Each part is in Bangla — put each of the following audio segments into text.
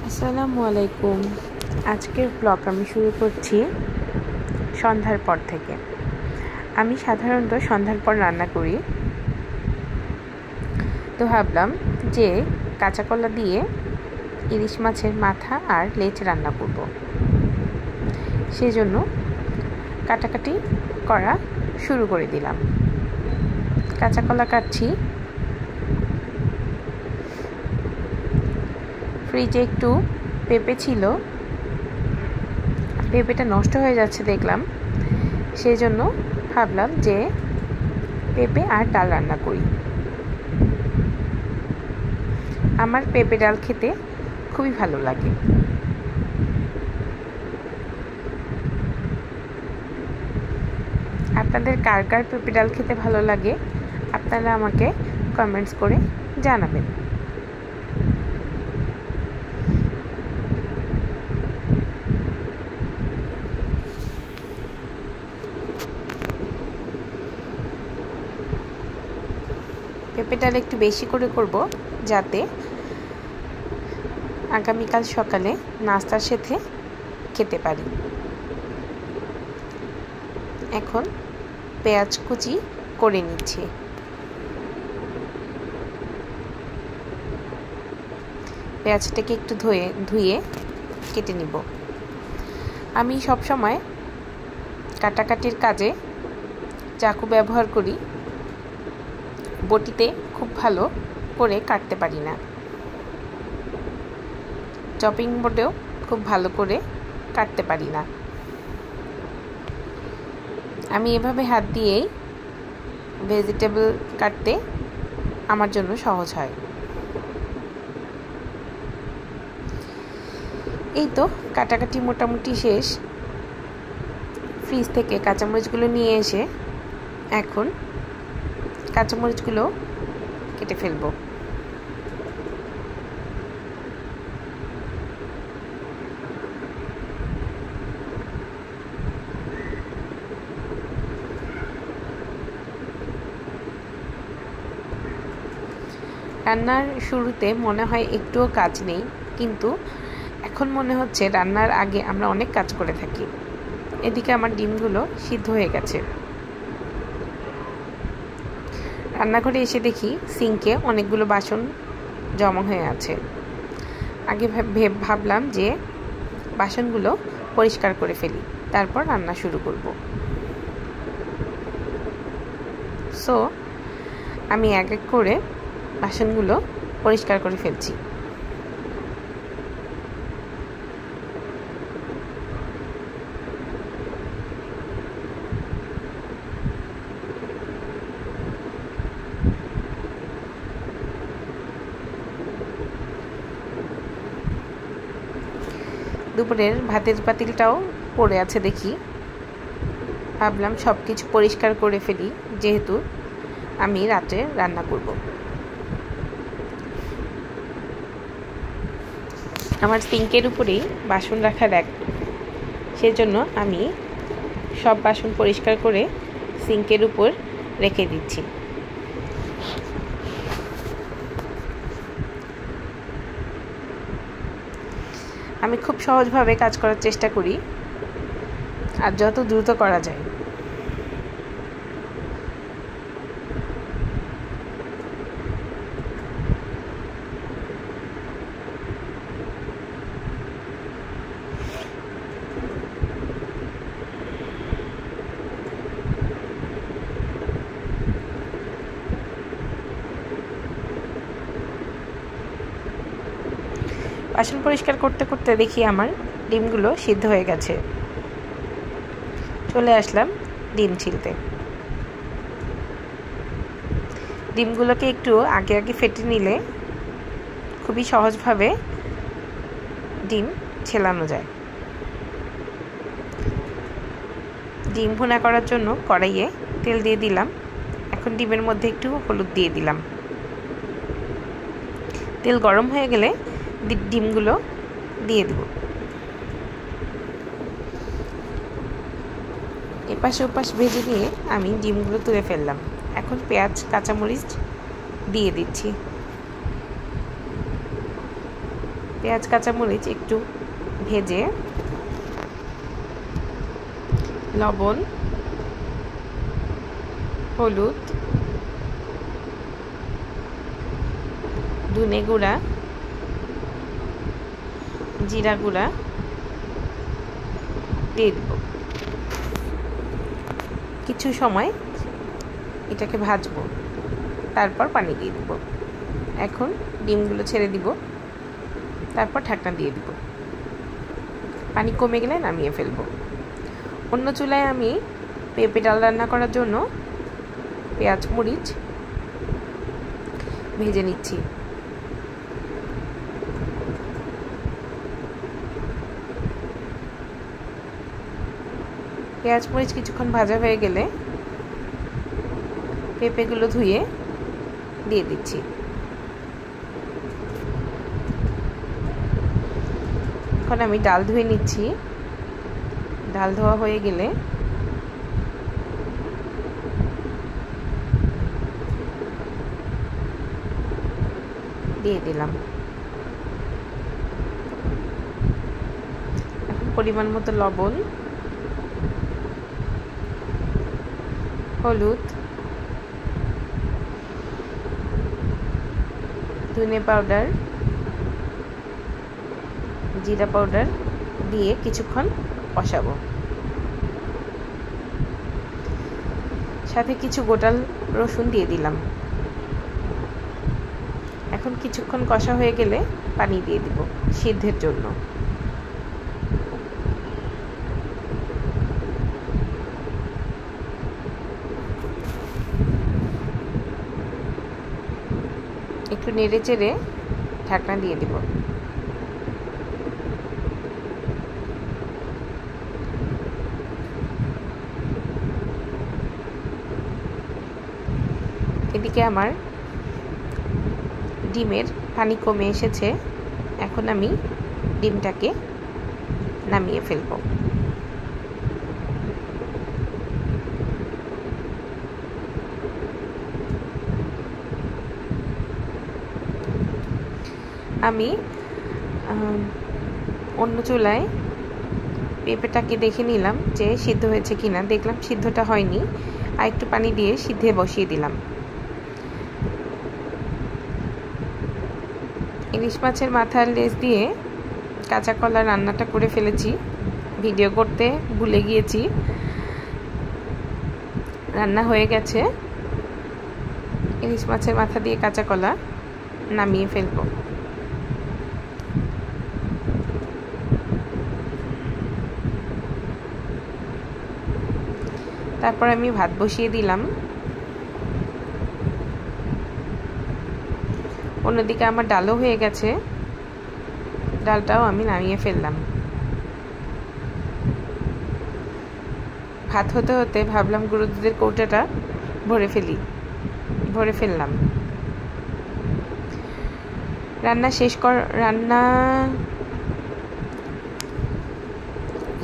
আসসালামু আলাইকুম। আজকের ব্লগ আমি শুরু করছি সন্ধ্যার পর থেকে। আমি সাধারণত সন্ধ্যার পর রান্না করি, তো ভাবলাম যে কাঁচা কলা দিয়ে ইলিশ মাছের মাথা আর লেজ রান্না করব। সেজন্য কাটাকাটি করা শুরু করে দিলাম। কাঁচা কলা কাটছি। ফ্রিজে একটু পেঁপে ছিল, পেঁপেটা নষ্ট হয়ে যাচ্ছে দেখলাম, সেই জন্য ভাবলাম যে পেঁপে আর ডাল রান্না করি। আমার পেঁপে ডাল খেতে খুবই ভালো লাগে। আপনাদের কার কার পেঁপে ডাল খেতে ভালো লাগে আপনারা আমাকে কমেন্টস করে জানাবেন। পেঁপে ডাল একটু বেশি করে করব, যাতে আগামীকাল সকালে নাস্তার সাথে খেতে পারি। এখন পেঁয়াজ কুচি করে নিচ্ছি। পেঁয়াজটাকে একটু ধুয়ে কেটে নিব। আমি সব সময় কাটাকাটির কাজে চাকু ব্যবহার করি, বটিতে খুব ভালো করে কাটতে পারি না। চপিং বোর্ডেও খুব ভালো করে কাটতে পারি না। আমি এভাবে হাত দিয়েই ভেজিটেবল কাটতে আমার জন্য সহজ হয়। এই তো কাটাকাটি মোটামুটি শেষ। ফ্রিজ থেকে কাঁচামরিচগুলো নিয়ে এসে এখন কাঁচামরিচগুলো কেটে ফেলবো। রান্নার শুরুতে মনে হয় একটুও কাজ নেই, কিন্তু এখন মনে হচ্ছে রান্নার আগে আমরা অনেক কাজ করে থাকি। এদিকে আমার ডিমগুলো সিদ্ধ হয়ে গেছে। রান্নাঘরে এসে দেখি সিঙ্কে অনেকগুলো বাসন জমা হয়ে আছে। আগে ভাবলাম যে বাসনগুলো পরিষ্কার করে ফেলি, তারপর রান্না শুরু করব। সো আমি এক এক করে বাসনগুলো পরিষ্কার করে ফেলছি। দুপুরের ভাতের পাতিলটাও পড়ে আছে দেখি, ভাবলাম সব কিছু পরিষ্কার করে ফেলি, যেহেতু আমি রাতে রান্না করব। আমার সিঙ্কের উপরেই বাসন রাখা র্যাক, সেজন্য আমি সব বাসন পরিষ্কার করে সিঙ্কের উপর রেখে দিচ্ছি। আমি খুব সহজভাবে কাজ করার চেষ্টা করি, আর যত দ্রুত করা যায়। বাসন পরিষ্কার করতে করতে দেখি আমার ডিমগুলো সিদ্ধ হয়ে গেছে। চলে আসলাম ডিম ছিলতে। ডিমগুলোকে একটু আগে আগে ফেটে নিলে খুবই সহজভাবে ডিম ছেলানো যায়। ডিম ভুনা করার জন্য কড়াইয়ে তেল দিয়ে দিলাম। এখন ডিমের মধ্যে একটু হলুদ দিয়ে দিলাম। তেল গরম হয়ে গেলে ডিমগুলো দিয়ে দেব। এপাশে ওপাশ ভেজে নিয়ে আমি ডিমগুলো তুলে ফেললাম। এখন পেঁয়াজ কাঁচামরিচ দিয়ে দিচ্ছি। পেঁয়াজ কাঁচামরিচ একটু ভেজে লবণ, হলুদ, ধনে গুঁড়া, জিরা গুঁড়া দিয়ে দেব। কিছু সময় এটাকে ভাজবো, তারপর পানি দিয়ে দেব। এখন ডিমগুলো ছেড়ে দিব, তারপর ঢাকনা দিয়ে দিব। পানি কমে গেলে নামিয়ে ফেলবো। অন্য চুলায় আমি পেঁপে ডাল রান্না করার জন্য পেঁয়াজ মরিচ ভেজে নিচ্ছি। পেঁয়াজ মরিচ কিছুক্ষণ ভাজা হয়ে গেলে পেঁপেগুলো ধুয়ে দিয়ে দিচ্ছি। এখন আমি ডাল ধুয়ে নিচ্ছি। ডাল ধোয়া হয়ে গেলে দিয়ে দিলাম। এখন পরিমাণ মতো লবণ, হলুদ, ধনে পাউডার, জিরা পাউডার দিয়ে কিছুক্ষণ কষাবো। সাথে কিছু গোটা রসুন দিয়ে দিলাম। এখন কিছুক্ষণ কষা হয়ে গেলে পানি দিয়ে দিব সিদ্ধের জন্য। একটু নেড়ে চেড়ে ঢাকনা দিয়ে দিব। এদিকে আমার ডিমের পানি কমে এসেছে। এখন আমি ডিমটাকে নামিয়ে ফেলব। আমি অন্য চুলায় পেঁপেটাকে দেখে নিলাম যে সিদ্ধ হয়েছে কিনা। দেখলাম সিদ্ধটা হয়নি, আর একটু পানি দিয়ে সিদ্ধে বসিয়ে দিলাম। ইলিশ মাছের মাথার লেজ দিয়ে কাঁচা কলা রান্নাটা করে ফেলেছি, ভিডিও করতে ভুলে গিয়েছি। রান্না হয়ে গেছে। ইলিশ মাছের মাথা দিয়ে কাঁচা কলা নামিয়ে ফেলবো। তারপর আমি ভাত বসিয়ে দিলাম। অন্যদিকে আমার ডালও হয়ে গেছে, ডালটাও আমি নামিয়ে ফেললাম। ভাত হতে হতে ভাবলাম গরুর দুধের কৌটাটা ভরে ফেললাম। রান্না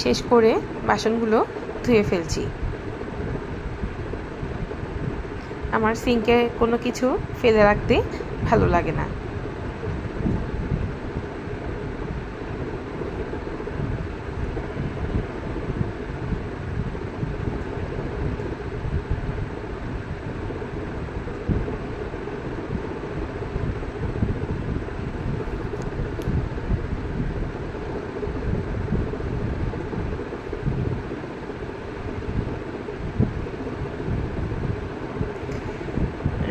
শেষ করে বাসনগুলো ধুয়ে ফেলছি। আমার সিঙ্কে কোনো কিছু ফেলে রাখতে ভালো লাগে না।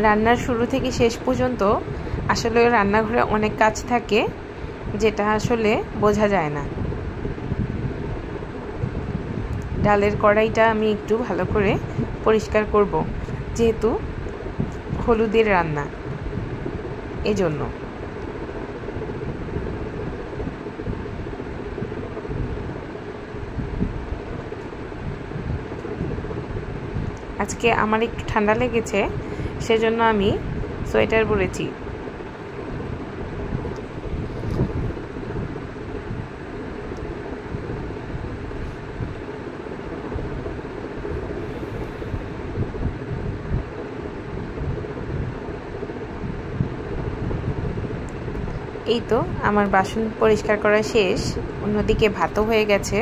রান্নার শুরু থেকে শেষ পর্যন্ত আসলে রান্নাঘরে অনেক কাজ থাকে, যেটা আসলে বোঝা যায় না। ডালের কড়াইটা আমি একটু ভালো করে পরিষ্কার করব, যেহেতু হলুদের রান্না, এজন্য। আজকে আমার একটু ঠান্ডা লেগেছে, সেজন্য আমি সোয়েটার পরেছি। এই তো আমার বাসন পরিষ্কার করা শেষ, অন্যদিকে ভাতও হয়ে গেছে।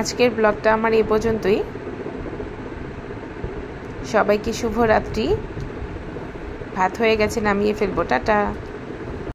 আজকের ব্লগটা আমার এই পর্যন্তই। সবাইকে শুভরাত্রি। ভাত হয়ে গেছে, নামিয়ে ফেলবো। টাটা।